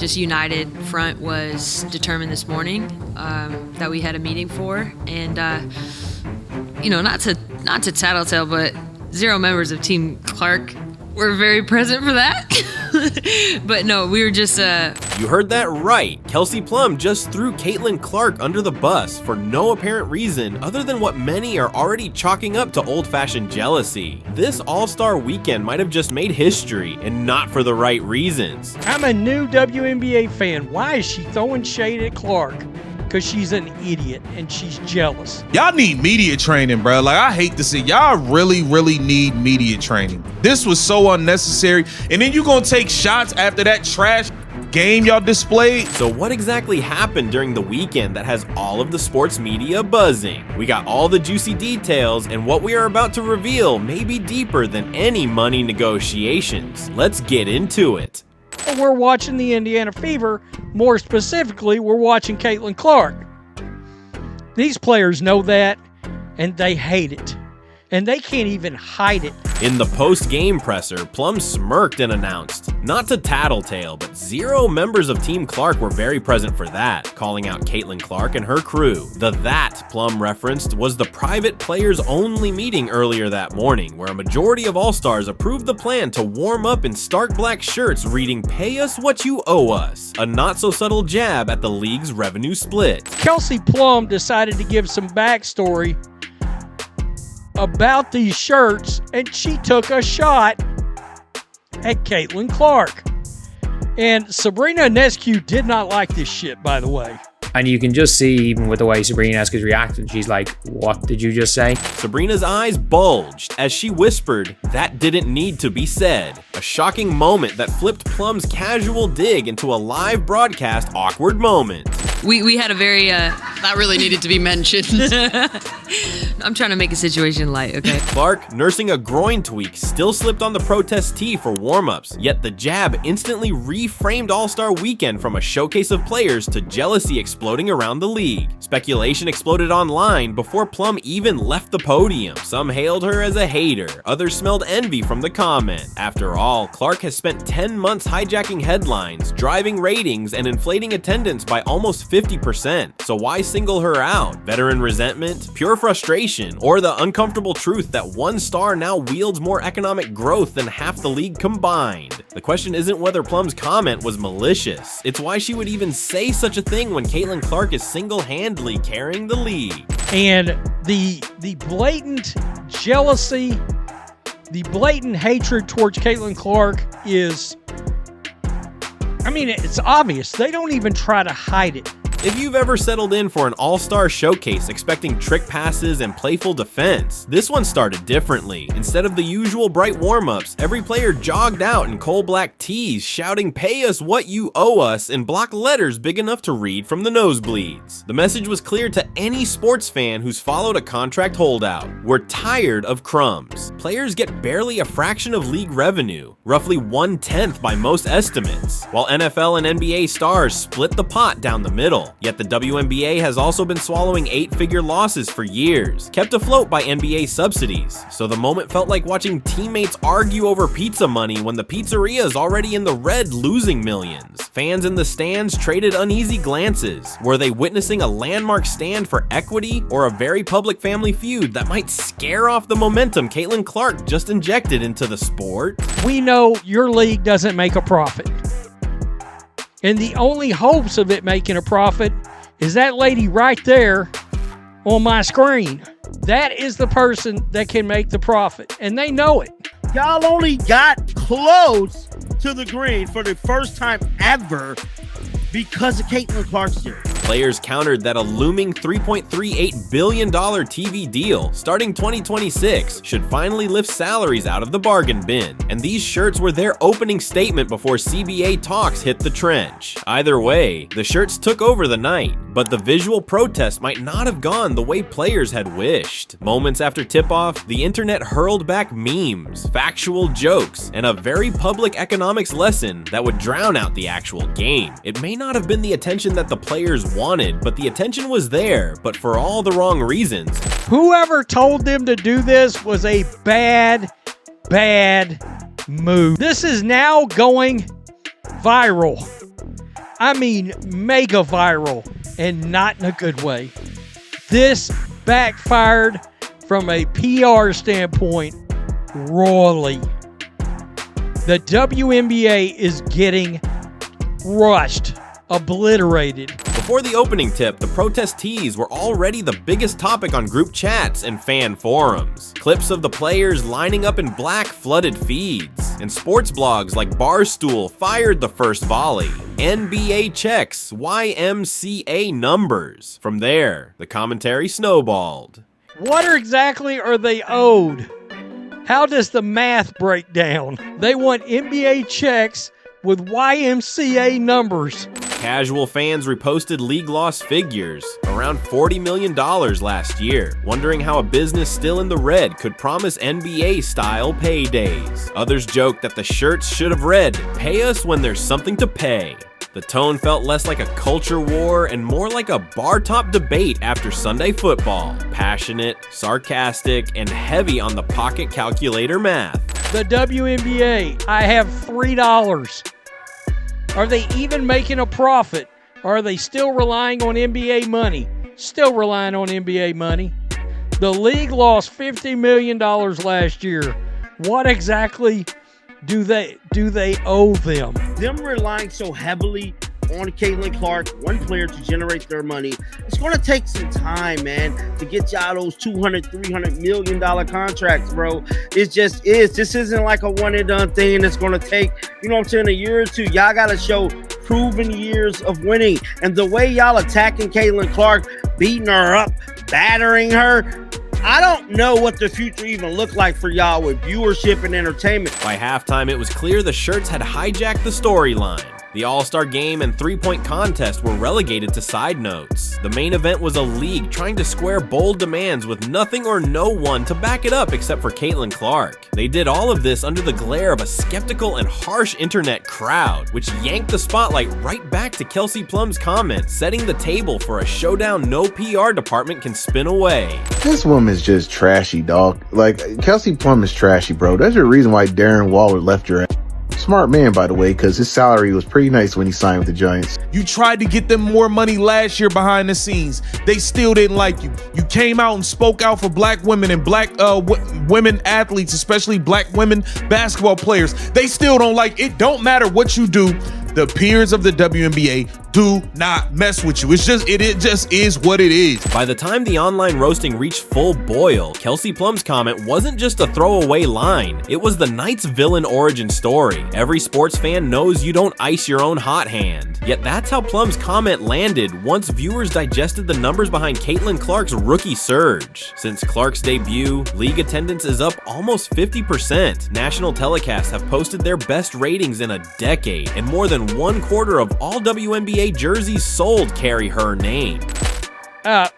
Just united front was determined this morning that we had a meeting for, and not to tattletale, but 0 members of Team Clark were very present for that. But no, we were just You heard that right. Kelsey Plum just threw Caitlin Clark under the bus for no apparent reason other than what many are already chalking up to old-fashioned jealousy. This All-Star weekend might have just made history, and not for the right reasons. I'm a new WNBA fan. Why is she throwing shade at Clark? Because she's an idiot and she's jealous. Y'all need media training, bro. Like, I hate to see y'all really need media training. This was so unnecessary. And then you gonna take shots after that trash game y'all displayed? So what exactly happened during the weekend that has all of the sports media buzzing? We got all the juicy details, and what we are about to reveal may be deeper than any money negotiations. Let's get into it. We're watching the Indiana Fever. More specifically, we're watching Caitlin Clark. These players know that, and they hate it. And they can't even hide it. In the post-game presser, Plum smirked and announced, not to tattletale, but 0 members of Team Clark were very present for that, calling out Caitlin Clark and her crew. The "that" Plum referenced was the private players-only meeting earlier that morning, where a majority of All-Stars approved the plan to warm up in stark black shirts reading "Pay us what you owe us," a not-so-subtle jab at the league's revenue split. Kelsey Plum decided to give some backstory about these shirts, and she took a shot at Caitlin Clark. And Sabrina Ionescu did not like this shit, by the way. And you can just see, even with the way Sabrina Ionescu's reacted, she's like, what did you just say? Sabrina's eyes bulged as she whispered, "That didn't need to be said." A shocking moment that flipped Plum's casual dig into a live broadcast awkward moment. we had a very that really needed to be mentioned. I'm trying to make a situation light, okay? Clark, nursing a groin tweak, still slipped on the protest tee for warm-ups, yet the jab instantly reframed All-Star Weekend from a showcase of players to jealousy exploding around the league. Speculation exploded online before Plum even left the podium. Some hailed her as a hater, others smelled envy from the comment. After all, Clark has spent 10 months hijacking headlines, driving ratings, and inflating attendance by almost 50%. So why single her out? Veteran resentment, pure frustration, or the uncomfortable truth that one star now wields more economic growth than half the league combined? The question isn't whether Plum's comment was malicious, it's why she would even say such a thing when Caitlin Clark is single-handedly carrying the league. And the blatant jealousy, the blatant hatred towards Caitlin Clark is, it's obvious. They don't even try to hide it. If you've ever settled in for an all-star showcase expecting trick passes and playful defense, this one started differently. Instead of the usual bright warm-ups, every player jogged out in coal black tees, shouting "Pay us what you owe us" in block letters big enough to read from the nosebleeds. The message was clear to any sports fan who's followed a contract holdout. We're tired of crumbs. Players get barely a fraction of league revenue, roughly 1/10 by most estimates, while NFL and NBA stars split the pot down the middle. Yet the WNBA has also been swallowing 8-figure losses for years, kept afloat by NBA subsidies. So the moment felt like watching teammates argue over pizza money when the pizzeria's already in the red, losing millions. Fans in the stands traded uneasy glances. Were they witnessing a landmark stand for equity or a very public family feud that might scare off the momentum Caitlin Clark just injected into the sport? We know your league doesn't make a profit. And the only hopes of it making a profit is that lady right there on my screen. That is the person that can make the profit, and they know it. Y'all only got close to the green for the first time ever because of Caitlin Clark's shirt. Players countered that a looming $3.38 billion TV deal starting 2026 should finally lift salaries out of the bargain bin, and these shirts were their opening statement before CBA talks hit the trench. Either way, the shirts took over the night, but the visual protest might not have gone the way players had wished. Moments after tip-off, the internet hurled back memes, factual jokes, and a very public economics lesson that would drown out the actual game. It may not have been the attention that the players wanted, but the attention was there, but for all the wrong reasons. Whoever told them to do this was a bad move. This is now going viral. I mean mega viral, and not in a good way. This backfired from a PR standpoint royally. The WNBA is getting rushed, obliterated. Before the opening tip, the protestees were already the biggest topic on group chats and fan forums. Clips of the players lining up in black flooded feeds, and sports blogs like Barstool fired the first volley. NBA checks YMCA numbers. From there, the commentary snowballed. What exactly are they owed? How does the math break down? They want NBA checks with YMCA numbers. Casual fans reposted league loss figures, around $40 million last year, wondering how a business still in the red could promise NBA-style paydays. Others joked that the shirts should have read, "Pay us when there's something to pay." The tone felt less like a culture war and more like a bar-top debate after Sunday football. Passionate, sarcastic, and heavy on the pocket calculator math. The WNBA, I have $3. Are they even making a profit? Or are they still relying on NBA money? Still relying on NBA money. The league lost $50 million last year. What exactly do they owe them? Them relying so heavily on Caitlin Clark, one player, to generate their money. It's going to take some time, man, to get y'all those $200, $300 million contracts, bro. It just is. This isn't like a one and done thing that's going to take, you know what I'm saying, a year or two. Y'all got to show proven years of winning. And the way y'all attacking Caitlin Clark, beating her up, battering her, I don't know what the future even looked like for y'all with viewership and entertainment. By halftime, it was clear the shirts had hijacked the storyline. The All-Star game and three-point contest were relegated to side notes. The main event was a league trying to square bold demands with nothing or no one to back it up except for Caitlin Clark. They did all of this under the glare of a skeptical and harsh internet crowd, which yanked the spotlight right back to Kelsey Plum's comment, setting the table for a showdown no PR department can spin away. This woman's just trashy, dog. Like, Kelsey Plum is trashy, bro. There's a reason why Darren Waller left your ass. Smart man, by the way, because his salary was pretty nice when he signed with the Giants. You tried to get them more money last year behind the scenes. They still didn't like you. You came out and spoke out for black women and black women athletes, especially black women basketball players. They still don't like it. Don't matter what you do. The peers of the WNBA do not mess with you. It just is what it is. By the time the online roasting reached full boil, Kelsey Plum's comment wasn't just a throwaway line. It was the night's villain origin story. Every sports fan knows you don't ice your own hot hand. Yet that's how Plum's comment landed once viewers digested the numbers behind Caitlin Clark's rookie surge. Since Clark's debut, league attendance is up almost 50%. National telecasts have posted their best ratings in a decade, and more than 1/4 of all WNBA jerseys sold carry her name.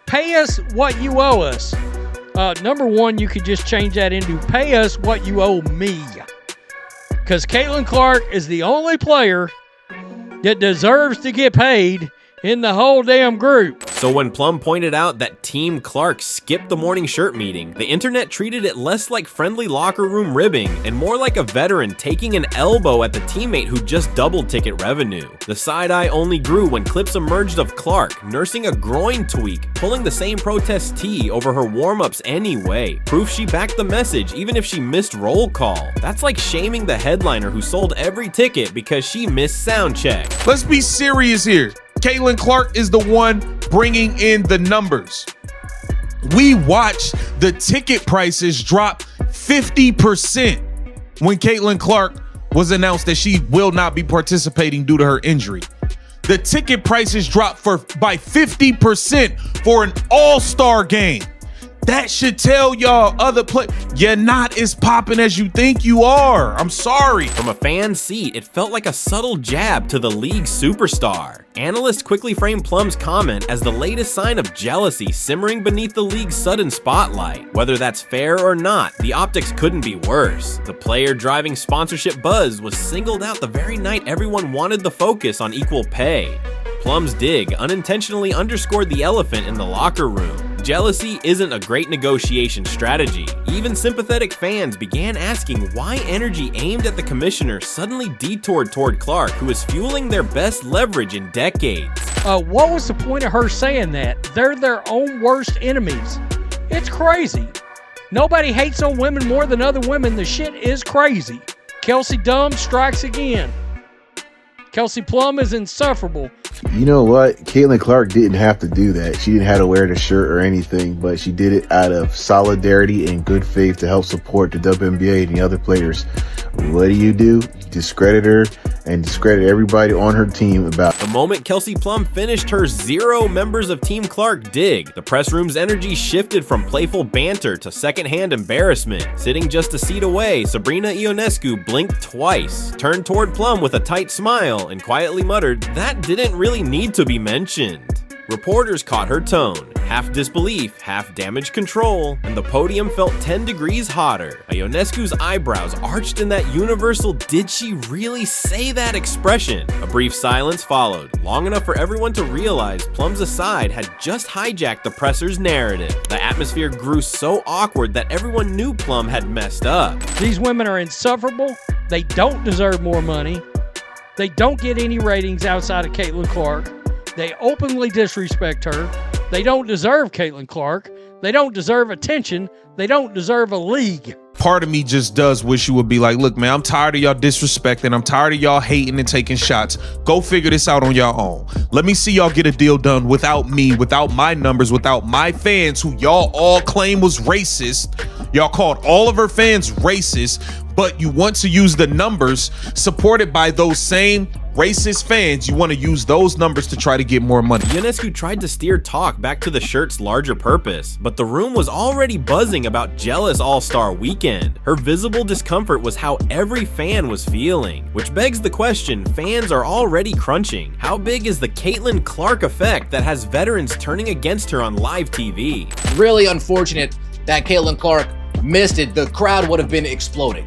Pay us what you owe us. Number one, you could just change that into pay us what you owe me. Because Caitlin Clark is the only player that deserves to get paid in the whole damn group. So when Plum pointed out that Team Clark skipped the morning shirt meeting, the internet treated it less like friendly locker room ribbing and more like a veteran taking an elbow at the teammate who just doubled ticket revenue. The side-eye only grew when clips emerged of Clark nursing a groin tweak, pulling the same protest tee over her warm-ups anyway. Proof she backed the message even if she missed roll call. That's like shaming the headliner who sold every ticket because she missed sound check. Let's be serious here. Caitlin Clark is the one bringing in the numbers. We watched the ticket prices drop 50% when Caitlin Clark was announced that she will not be participating due to her injury. The ticket prices dropped by 50% for an all-star game. That should tell y'all other players, you're not as popping as you think you are. I'm sorry. From a fan seat, it felt like a subtle jab to the league's superstar. Analysts quickly framed Plum's comment as the latest sign of jealousy simmering beneath the league's sudden spotlight. Whether that's fair or not, the optics couldn't be worse. The player driving sponsorship buzz was singled out the very night everyone wanted the focus on equal pay. Plum's dig unintentionally underscored the elephant in the locker room. Jealousy isn't a great negotiation strategy. Even sympathetic fans began asking why energy aimed at the commissioner suddenly detoured toward Clark, who is fueling their best leverage in decades. What was the point of her saying that? They're their own worst enemies. It's crazy. Nobody hates on women more than other women. The shit is crazy. Kelsey Dumb strikes again. Kelsey Plum is insufferable. You know what? Caitlin Clark didn't have to do that. She didn't have to wear the shirt or anything, but she did it out of solidarity and good faith to help support the WNBA and the other players. What do? You discredit her and discredit everybody on her team about. The moment Kelsey Plum finished her 0 members of Team Clark dig, the press room's energy shifted from playful banter to secondhand embarrassment. Sitting just a seat away, Sabrina Ionescu blinked twice, turned toward Plum with a tight smile, and quietly muttered, "That didn't really need to be mentioned." Reporters caught her tone, half disbelief, half damage control, and the podium felt 10 degrees hotter. Ionescu's eyebrows arched in that universal "did she really say that" expression. A brief silence followed, long enough for everyone to realize Plum's aside had just hijacked the presser's narrative. The atmosphere grew so awkward that everyone knew Plum had messed up. These women are insufferable. They don't deserve more money. They don't get any ratings outside of Caitlin Clark. They openly disrespect her. They don't deserve Caitlin Clark. They don't deserve attention. They don't deserve a league. Part of me just does wish you would be like, look, man, I'm tired of y'all disrespecting. I'm tired of y'all hating and taking shots. Go figure this out on your own. Let me see y'all get a deal done without me, without my numbers, without my fans who y'all all claim was racist. Y'all called all of her fans racist, but you want to use the numbers supported by those same racist fans. You want to use those numbers to try to get more money. Ionescu tried to steer talk back to the shirt's larger purpose, but the room was already buzzing about jealous All-Star Weekend. Her visible discomfort was how every fan was feeling, which begs the question fans are already crunching. How big is the Caitlin Clark effect that has veterans turning against her on live TV? Really unfortunate that Caitlin Clark missed it. The crowd would have been exploding.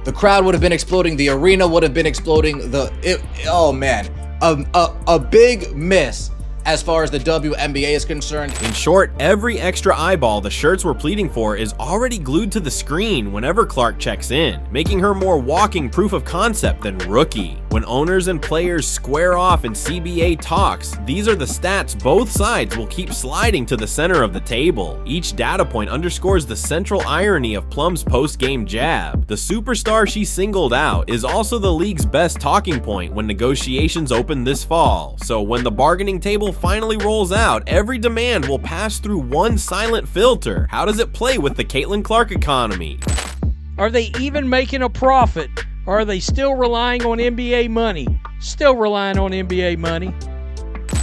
The crowd would have been exploding. The arena would have been exploding. Oh man, a big miss as far as the WNBA is concerned. In short, every extra eyeball the shirts were pleading for is already glued to the screen whenever Clark checks in, making her more walking proof of concept than rookie. When owners and players square off in CBA talks, these are the stats both sides will keep sliding to the center of the table. Each data point underscores the central irony of Plum's post-game jab. The superstar she singled out is also the league's best talking point when negotiations open this fall. So when the bargaining table finally rolls out, every demand will pass through one silent filter. How does it play with the Caitlin Clark economy? Are they even making a profit? Or are they still relying on NBA money? Still relying on NBA money.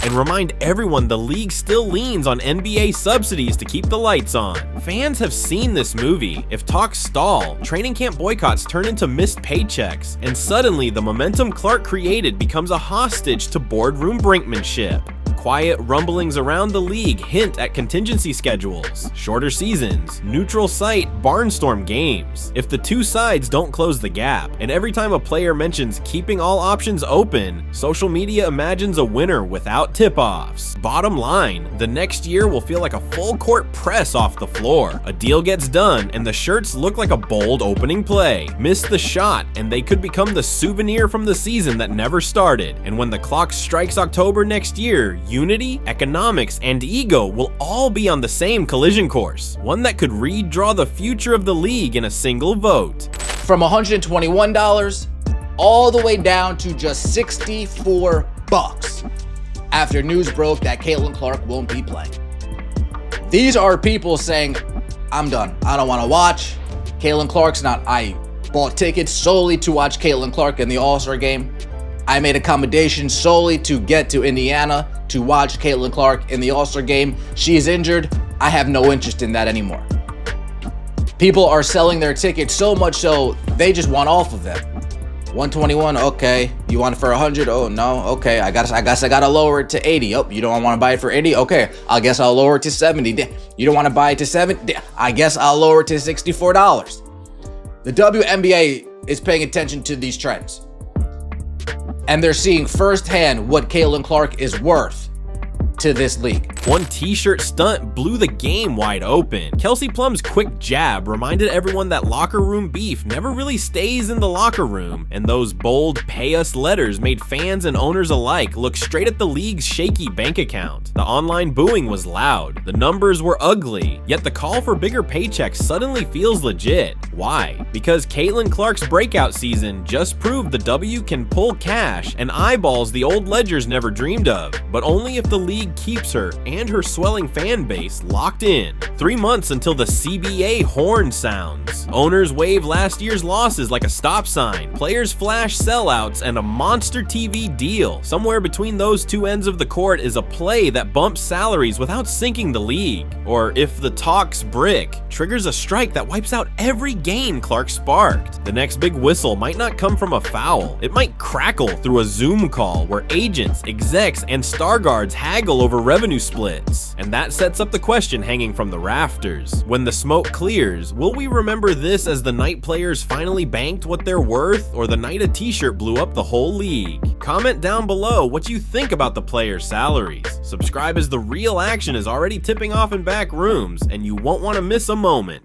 And remind everyone the league still leans on NBA subsidies to keep the lights on. Fans have seen this movie. If talks stall, training camp boycotts turn into missed paychecks, and suddenly the momentum Clark created becomes a hostage to boardroom brinkmanship. Quiet rumblings around the league hint at contingency schedules, shorter seasons, neutral site barnstorm games. If the two sides don't close the gap, and every time a player mentions keeping all options open, social media imagines a winner without tip-offs. Bottom line, the next year will feel like a full court press off the floor. A deal gets done and the shirts look like a bold opening play. Miss the shot and they could become the souvenir from the season that never started. And when the clock strikes October next year, unity, economics, and ego will all be on the same collision course, one that could redraw the future of the league in a single vote. From $121 all the way down to just $64 after news broke that Caitlin Clark won't be playing. These are people saying, I'm done. I don't want to watch. Caitlin Clark's not. I bought tickets solely to watch Caitlin Clark in the All-Star game. I made accommodations solely to get to Indiana to watch Caitlin Clark in the All-Star game. She is injured. I have no interest in that anymore. People are selling their tickets so much so they just want off of them. 121, okay. You want it for 100? Oh no, okay. I guess I gotta lower it to 80. Oh, you don't want to buy it for 80? Okay, I guess I'll lower it to 70. You don't want to buy it to 70? I guess I'll lower it to $64. The WNBA is paying attention to these trends, and they're seeing firsthand what Caitlin Clark is worth. to this league. One t-shirt stunt blew the game wide open. Kelsey Plum's quick jab reminded everyone that locker room beef never really stays in the locker room, and those bold "pay us" letters made fans and owners alike look straight at the league's shaky bank account. The online booing was loud, the numbers were ugly, yet the call for bigger paychecks suddenly feels legit. Why? Because Caitlin Clark's breakout season just proved the W can pull cash and eyeballs the old ledgers never dreamed of, but only if the league keeps her and her swelling fan base locked in. 3 months until the CBA horn sounds. Owners wave last year's losses like a stop sign. Players flash sellouts and a monster TV deal. Somewhere between those two ends of the court is a play that bumps salaries without sinking the league. Or if the talks brick, triggers a strike that wipes out every game Clark sparked. The next big whistle might not come from a foul. It might crackle through a Zoom call where agents, execs, and star guards haggle over revenue splits. And that sets up the question hanging from the rafters. When the smoke clears, will we remember this as the night players finally banked what they're worth, or the night a t-shirt blew up the whole league? Comment down below what you think about the players' salaries. Subscribe as the real action is already tipping off in back rooms, and you won't want to miss a moment.